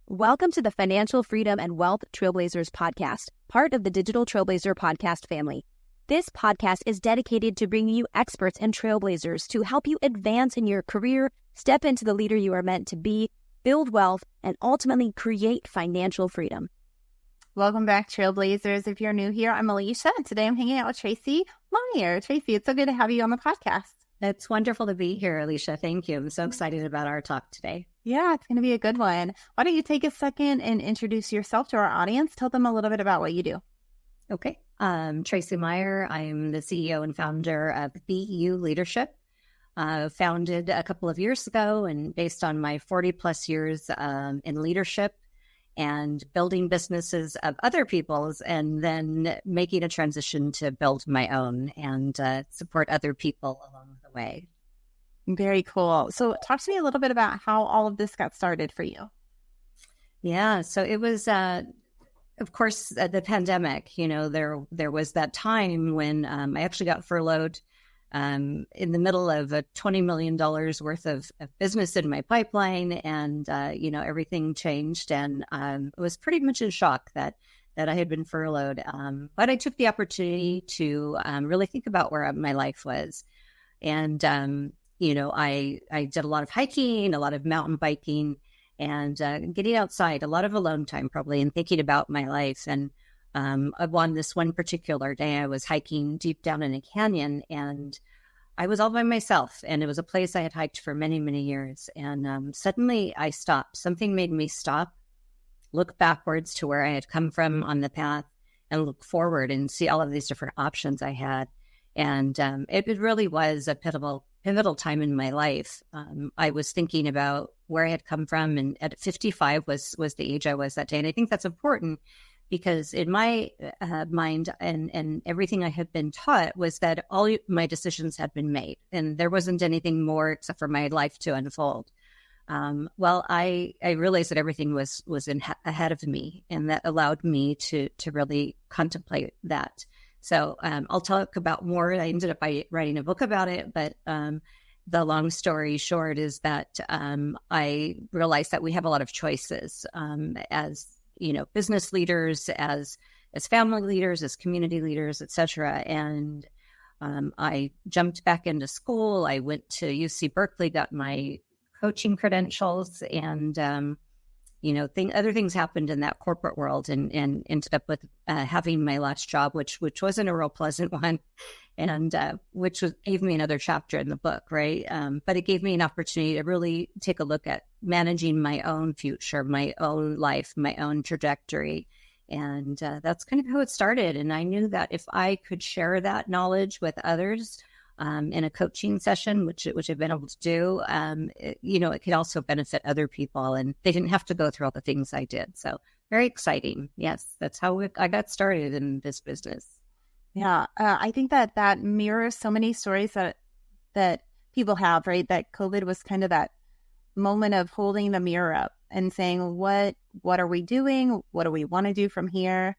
Welcome to the Financial Freedom and Wealth Trailblazers podcast, part of the Digital Trailblazer podcast family. This podcast is dedicated to bringing you experts and trailblazers to help you advance in your career, step into the leader you are meant to be, build wealth, and ultimately create financial freedom. Welcome back, Trailblazers. If you're new here, I'm Alicia, and today I'm hanging out with Tracy Meyer. Tracy, it's so good to have you on the podcast. It's wonderful to be here, Alicia. Thank you. I'm so excited about our talk today. Yeah, it's going to be a good one. Why don't you take a second and introduce yourself to our audience? Tell them a little bit about what you do. Okay. Tracy Meyer. I'm the CEO and founder of BU Leadership. Founded a couple of years ago, and based on my 40 plus years in leadership and building businesses of other people's, and then making a transition to build my own and support other people along the way. Very cool. So talk to me a little bit about how all of this got started for you. Yeah, so it was, of course, the pandemic. You know, there was that time when I actually got furloughed in the middle of a $20 million worth of business in my pipeline, and everything changed, and I was pretty much in shock that I had been furloughed. But I took the opportunity to really think about where my life was, and I did a lot of hiking, a lot of mountain biking, and getting outside, a lot of alone time probably, and thinking about my life. And on this one particular day, I was hiking deep down in a canyon, and I was all by myself, and it was a place I had hiked for many, many years. And suddenly I stopped. Something made me stop, look backwards to where I had come from on the path, and look forward and see all of these different options I had. And it really was a pivotal time in my life. I was thinking about where I had come from, and at 55 was the age I was that day. And I think that's important because in my mind and everything I had been taught was that all my decisions had been made, and there wasn't anything more except for my life to unfold. I realized that everything was ahead of me, and that allowed me to really contemplate that. So I'll talk about more. I ended up by writing a book about it, but the long story short is that I realized that we have a lot of choices as business leaders, as family leaders, as community leaders, et cetera. And I jumped back into school. I went to UC Berkeley, got my coaching credentials, and other things happened in that corporate world, and ended up with having my last job, which wasn't a real pleasant one, and gave me another chapter in the book, right? But it gave me an opportunity to really take a look at managing my own future, my own life, my own trajectory, and that's kind of how it started. And I knew that if I could share that knowledge with others in a coaching session, which I've been able to do, it could also benefit other people, and they didn't have to go through all the things I did. So very exciting. Yes, that's how I got started in this business. Yeah, I think that mirrors so many stories that people have, right? That COVID was kind of that moment of holding the mirror up and saying, what are we doing? What do we want to do from here?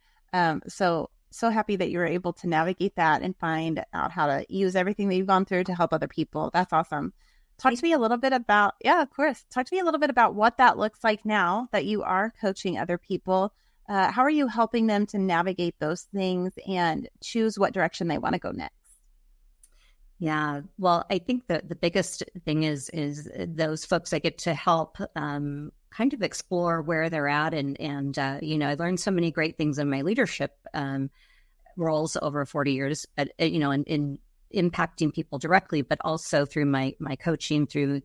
So happy that you were able to navigate that and find out how to use everything that you've gone through to help other people. That's awesome. Talk to me a little bit about, talk to me a little bit about what that looks like now that you are coaching other people. How are you helping them to navigate those things and choose what direction they want to go next? Yeah, well, I think that the biggest thing is those folks I get to help kind of explore where they're at. And I learned so many great things in my leadership roles over 40 years, in impacting people directly, but also through my coaching through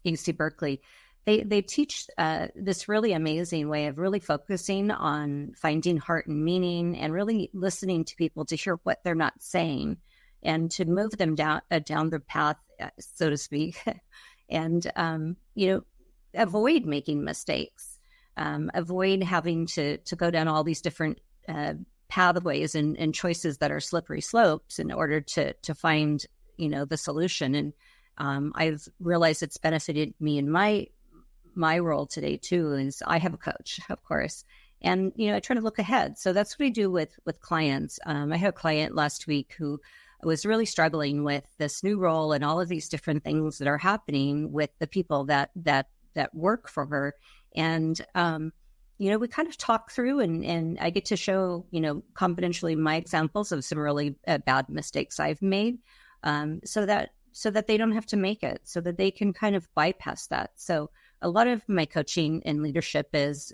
UC Berkeley. They teach this really amazing way of really focusing on finding heart and meaning, and really listening to people to hear what they're not saying, and to move them down the path, so to speak, and avoid making mistakes, avoid having to go down all these different pathways and choices that are slippery slopes in order to find the solution. And I've realized it's benefited me in my role today too. Is I have a coach, of course, and I try to look ahead. So that's what I do with clients. I had a client last week who was really struggling with this new role and all of these different things that are happening with the people that work for her. And, we kind of talk through and I get to show, confidentially my examples of some really bad mistakes I've made, so that they don't have to make it, so that they can kind of bypass that. So a lot of my coaching and leadership is,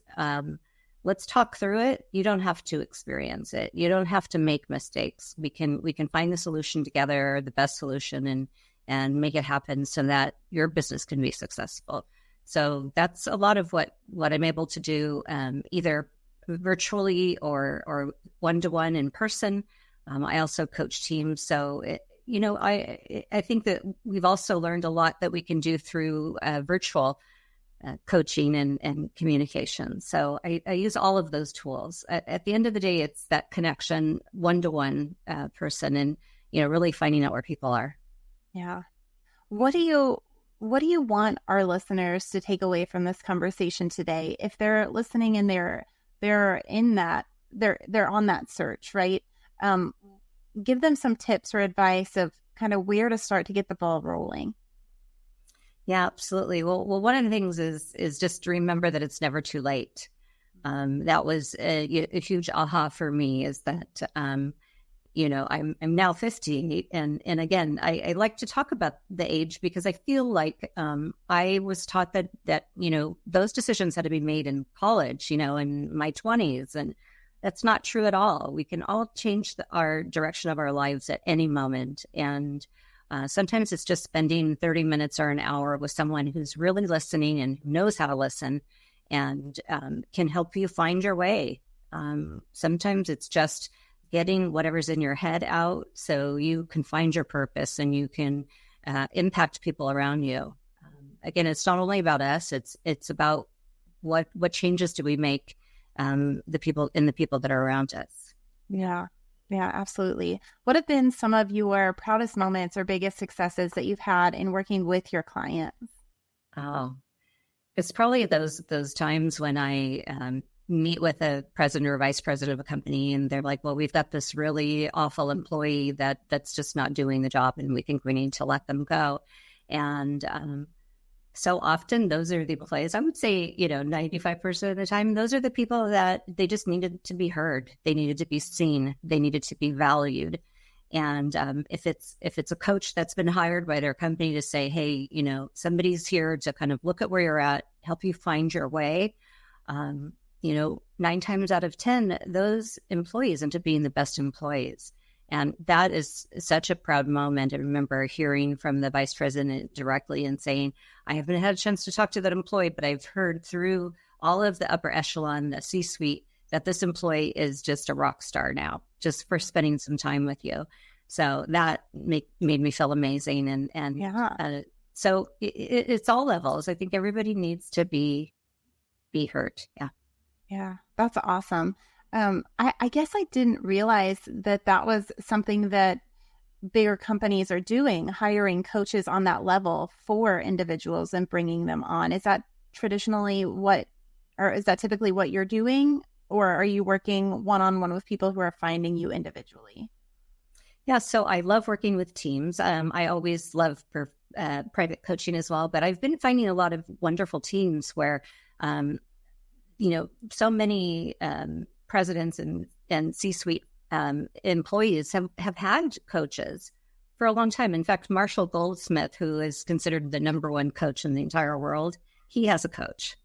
let's talk through it. You don't have to experience it. You don't have to make mistakes. We can find the solution together, the best solution, and make it happen so that your business can be successful. So that's a lot of what I'm able to do, either virtually or one-to-one in person. I also coach teams. So, I think that we've also learned a lot that we can do through virtual coaching and communication. So I use all of those tools. At the end of the day, it's that connection, one-to-one person, and, really finding out where people are. Yeah. What do you want our listeners to take away from this conversation today? If they're listening and they're in that, they're on that search, right? Give them some tips or advice of kind of where to start to get the ball rolling. Yeah, absolutely. Well, one of the things is just to remember that it's never too late. That was a huge aha for me, is that, I'm now 50. And again, I like to talk about the age because I feel like I was taught that, those decisions had to be made in college, in my 20s. And that's not true at all. We can all change our direction of our lives at any moment. And sometimes it's just spending 30 minutes or an hour with someone who's really listening and knows how to listen and can help you find your way. Sometimes it's just getting whatever's in your head out so you can find your purpose and you can impact people around you. Again, it's not only about us, it's about what changes do we make the people that are around us. Yeah, absolutely. What have been some of your proudest moments or biggest successes that you've had in working with your clients? Oh, it's probably those times when I meet with a president or vice president of a company and they're like, well, we've got this really awful employee that's just not doing the job and we think we need to let them go. And so often those are the employees, I would say, 95% of the time, those are the people that they just needed to be heard. They needed to be seen. They needed to be valued. And if it's a coach that's been hired by their company to say, hey, somebody's here to kind of look at where you're at, help you find your way, 9 times out of 10, those employees end up being the best employees. And that is such a proud moment. I remember hearing from the vice president directly and saying, I haven't had a chance to talk to that employee, but I've heard through all of the upper echelon, the C-suite, that this employee is just a rock star now, just for spending some time with you. So that made me feel amazing. And yeah. So it's all levels. I think everybody needs to be heard. Yeah. Yeah, that's awesome. I guess I didn't realize that was something that bigger companies are doing, hiring coaches on that level for individuals and bringing them on. Is that typically what you're doing? Or are you working one-on-one with people who are finding you individually? Yeah, so I love working with teams. I always love private coaching as well, but I've been finding a lot of wonderful teams where, so many presidents and C-suite employees have had coaches for a long time. In fact, Marshall Goldsmith, who is considered the number one coach in the entire world, he has a coach.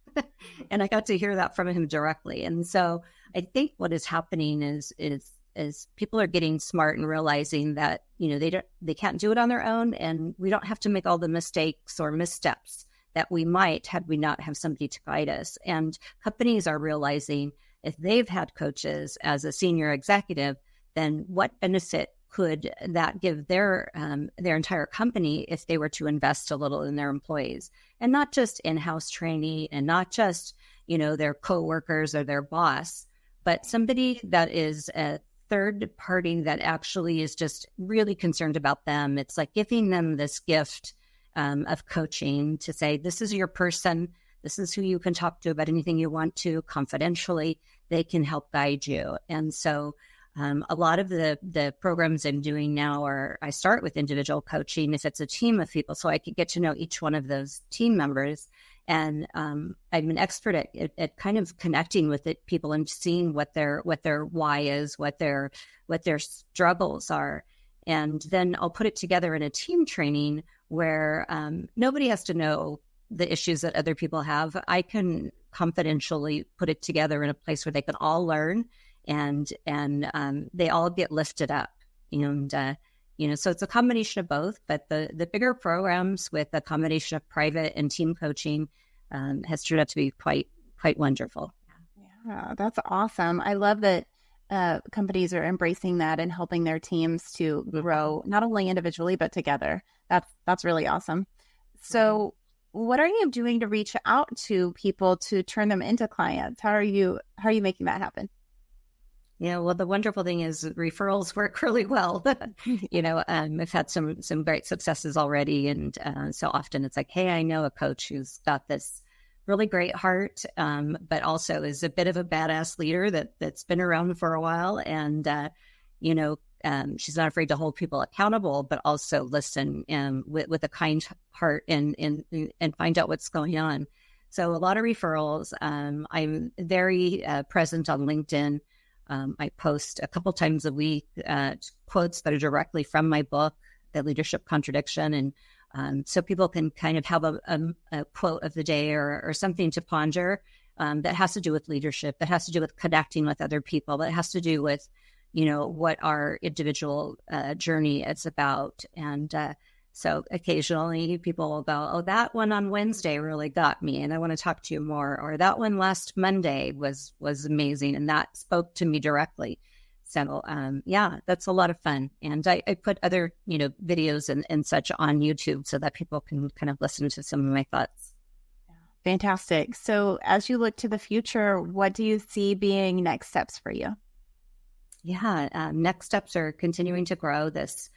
And I got to hear that from him directly. And so I think what is happening is people are getting smart and realizing that, they can't do it on their own, and we don't have to make all the mistakes or missteps that we might had we not have somebody to guide us. And companies are realizing if they've had coaches as a senior executive, then what benefit could that give their entire company if they were to invest a little in their employees, and not just in-house training and not just, their coworkers or their boss, but somebody that is a third party that actually is just really concerned about them. It's like giving them this gift of coaching to say, this is your person. This is who you can talk to about anything you want to confidentially. They can help guide you. And so A lot of the programs I'm doing now I start with individual coaching if it's a team of people, so I could get to know each one of those team members. And I'm an expert at kind of connecting with people and seeing what their why is, what their struggles are. And then I'll put it together in a team training where nobody has to know the issues that other people have. I can confidentially put it together in a place where they can all learn and they all get lifted up. And, so it's a combination of both, but the bigger programs with a combination of private and team coaching has turned out to be quite wonderful. Yeah, that's awesome. I love that companies are embracing that and helping their teams to grow, not only individually, but together. That's really awesome. So what are you doing to reach out to people to turn them into clients? How are you making that happen? Yeah, well, the wonderful thing is referrals work really well. I've had some great successes already. And so often it's like, hey, I know a coach who's got this really great heart, but also is a bit of a badass leader that's been around for a while. And, she's not afraid to hold people accountable, but also listen with a kind heart and find out what's going on. So a lot of referrals. I'm very present on LinkedIn. I post a couple times a week quotes that are directly from my book, The Leadership Contradiction. And so people can kind of have a quote of the day or something to ponder that has to do with leadership, that has to do with connecting with other people, that has to do with, what our individual journey is about. And so occasionally people will go, oh, that one on Wednesday really got me and I want to talk to you more. Or that one last Monday was amazing and that spoke to me directly. So that's a lot of fun. And I put other, videos and such on YouTube so that people can kind of listen to some of my thoughts. Fantastic. So as you look to the future, what do you see being next steps for you? Yeah, next steps are continuing to grow this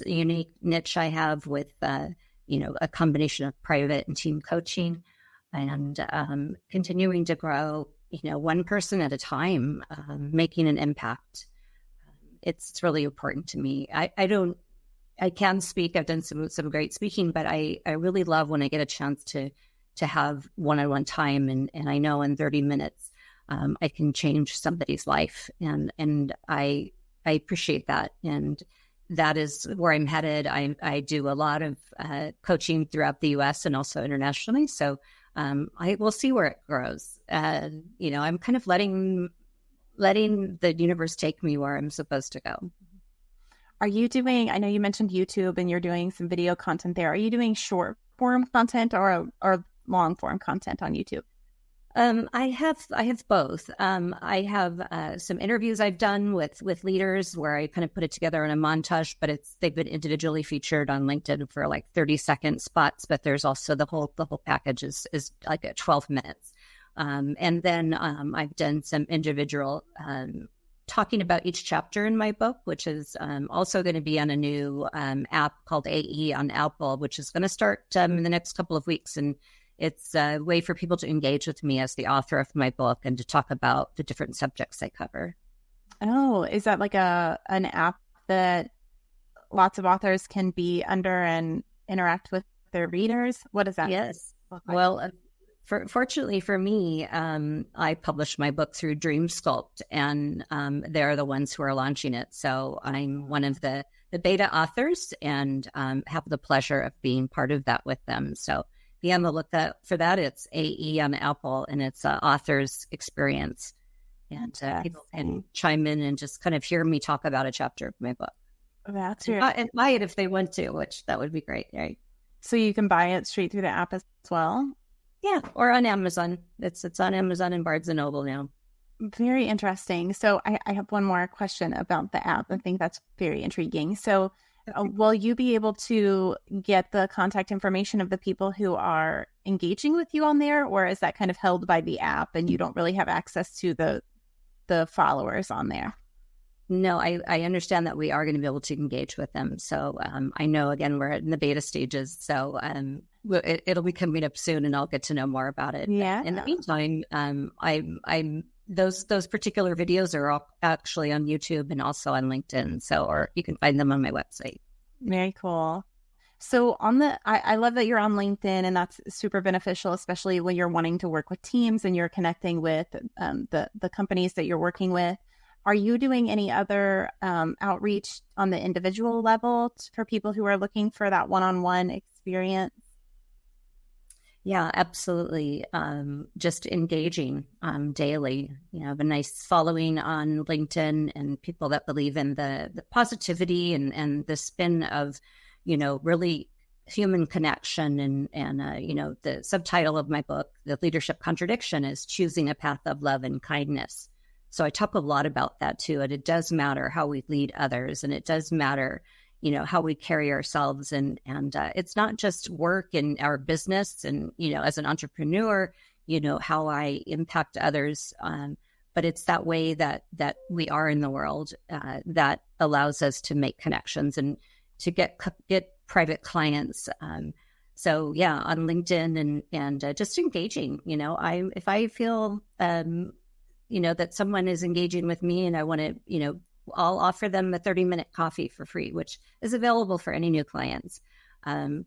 unique niche I have with, a combination of private and team coaching and continuing to grow, one person at a time, making an impact. It's really important to me. I can speak. I've done some great speaking, but I really love when I get a chance to have one-on-one time. And I know in 30 minutes, I can change somebody's life. And I appreciate that. And that is where I'm headed. I do a lot of coaching throughout the U.S. and also internationally. So I will see where it grows. I'm kind of letting the universe take me where I'm supposed to go. Are you doing, I know you mentioned YouTube and you're doing some video content there. Are you doing short form content or long form content on YouTube? I have both. I have some interviews I've done with leaders where I kind of put it together in a montage, but they've been individually featured on LinkedIn for like 30-second spots. But there's also the whole package is like at 12 minutes. And then I've done some individual talking about each chapter in my book, which is also going to be on a new app called AE on Apple, which is going to start in the next couple of weeks. And it's a way for people to engage with me as the author of my book and to talk about the different subjects I cover. Oh, is that like an app that lots of authors can be under and interact with their readers? What is that? Yes. Well, fortunately for me, I published my book through Dream Sculpt, and they're the ones who are launching it. So I'm one of the beta authors and have the pleasure of being part of that with them. So be on the lookout for that. It's AE on Apple, and it's author's experience. And people can chime in and just kind of hear me talk about a chapter of my book. That's and buy it if they want to, which that would be great, right? So you can buy it straight through the app as well? Yeah, or on Amazon. It's on Amazon and Barnes & Noble now. Very interesting. So I have one more question about the app. I think that's very intriguing. So will you be able to get the contact information of the people who are engaging with you on there, or is that kind of held by the app and you don't really have access to the followers on there? No, I understand that we are going to be able to engage with them. So I know, again, we're in the beta stages. So it'll be coming up soon and I'll get to know more about it. Yeah. In the meantime, I'm those particular videos are all actually on YouTube and also on LinkedIn. So, or you can find them on my website. Very cool. So I love that you're on LinkedIn, and that's super beneficial, especially when you're wanting to work with teams and you're connecting with the companies that you're working with. Are you doing any other outreach on the individual level for people who are looking for that one-on-one experience? Yeah, absolutely. Just engaging daily. I have a nice following on LinkedIn and people that believe in the positivity and the spin of, really human connection. And the subtitle of my book, The Leadership Contradiction, is Choosing a Path of Love and Kindness. So I talk a lot about that too. And it does matter how we lead others, and it does matter how we carry ourselves. And it's not just work in our business and, as an entrepreneur, how I impact others. But it's that way that we are in the world that allows us to make connections and to get private clients. So yeah, on LinkedIn and just engaging, if I feel, that someone is engaging with me and I want to, I'll offer them a 30-minute coffee for free, which is available for any new clients.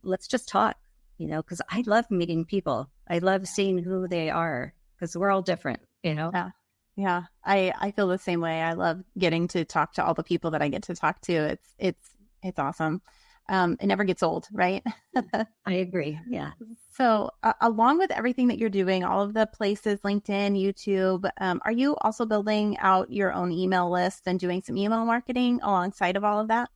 Let's just talk, because I love meeting people. I love seeing who they are, because we're all different, Yeah. I feel the same way. I love getting to talk to all the people that I get to talk to. It's awesome. It never gets old, right? I agree. Yeah. So along with everything that you're doing, all of the places, LinkedIn, YouTube, are you also building out your own email list and doing some email marketing alongside of all of that?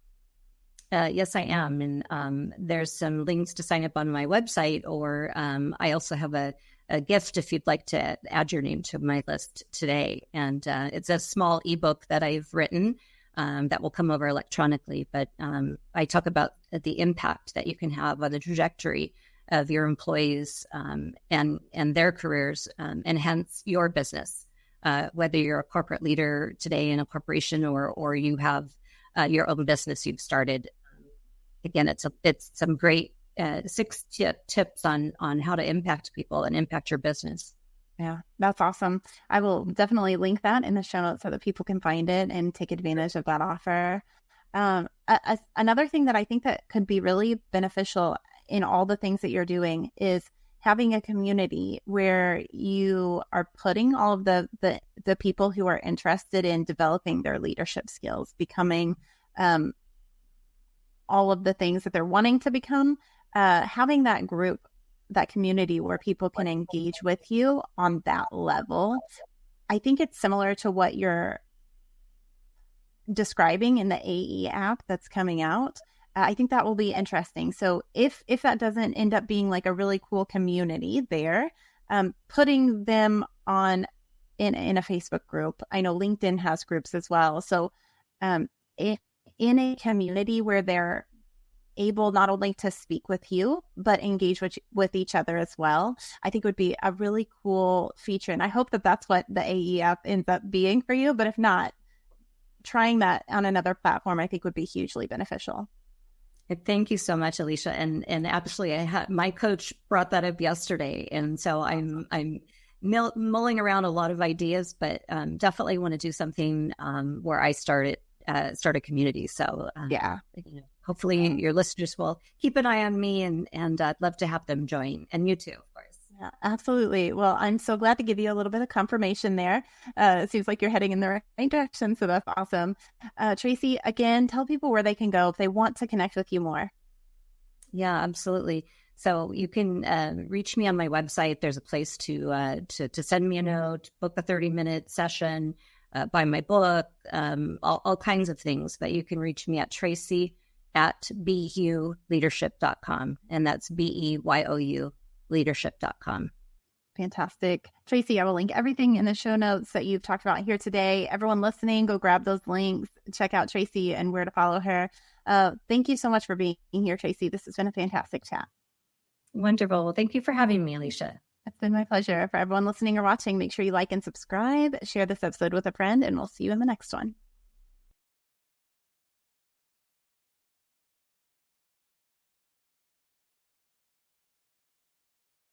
Yes, I am. And there's some links to sign up on my website, or I also have a gift if you'd like to add your name to my list today. And it's a small ebook that I've written that will come over electronically. But I talk about the impact that you can have on the trajectory of your employees and their careers, and hence your business, whether you're a corporate leader today in a corporation or you have your own business you've started. Again, it's some great 6 tips on how to impact people and impact your business. Yeah, that's awesome. I will definitely link that in the show notes so that people can find it and take advantage of that offer. Another thing that I think that could be really beneficial in all the things that you're doing is having a community where you are putting all of the people who are interested in developing their leadership skills, becoming all of the things that they're wanting to become, having that group, that community where people can engage with you on that level. I think it's similar to what you're describing in the AE app that's coming out. I think that will be interesting. So if that doesn't end up being like a really cool community there, putting them on in a Facebook group. I know LinkedIn has groups as well. So in a community where they're able not only to speak with you, but engage with each other as well, I think would be a really cool feature. And I hope that that's what the AE app ends up being for you. But if not, trying that on another platform, I think would be hugely beneficial. Thank you so much, Alicia. And actually, my coach brought that up yesterday. And so I'm mulling around a lot of ideas, but definitely want to do something where I start a community. So yeah. Hopefully your listeners will keep an eye on me, and I'd love to have them join, and you too, of course. Yeah, absolutely. Well, I'm so glad to give you a little bit of confirmation there. It seems like you're heading in the right direction, so that's awesome. Tracy, again, tell people where they can go if they want to connect with you more. Yeah, absolutely. So you can reach me on my website. There's a place to send me a note, book a 30-minute session, buy my book, all kinds of things. But you can reach me at tracy@beyoleadership.com, and that's BEYOU leadership.com. Fantastic. Tracy, I will link everything in the show notes that you've talked about here today. Everyone listening, go grab those links, check out Tracy and where to follow her. Thank you so much for being here, Tracy. This has been a fantastic chat. Wonderful. Well, thank you for having me, Alicia. It's been my pleasure. For everyone listening or watching, make sure you like and subscribe, share this episode with a friend, and we'll see you in the next one.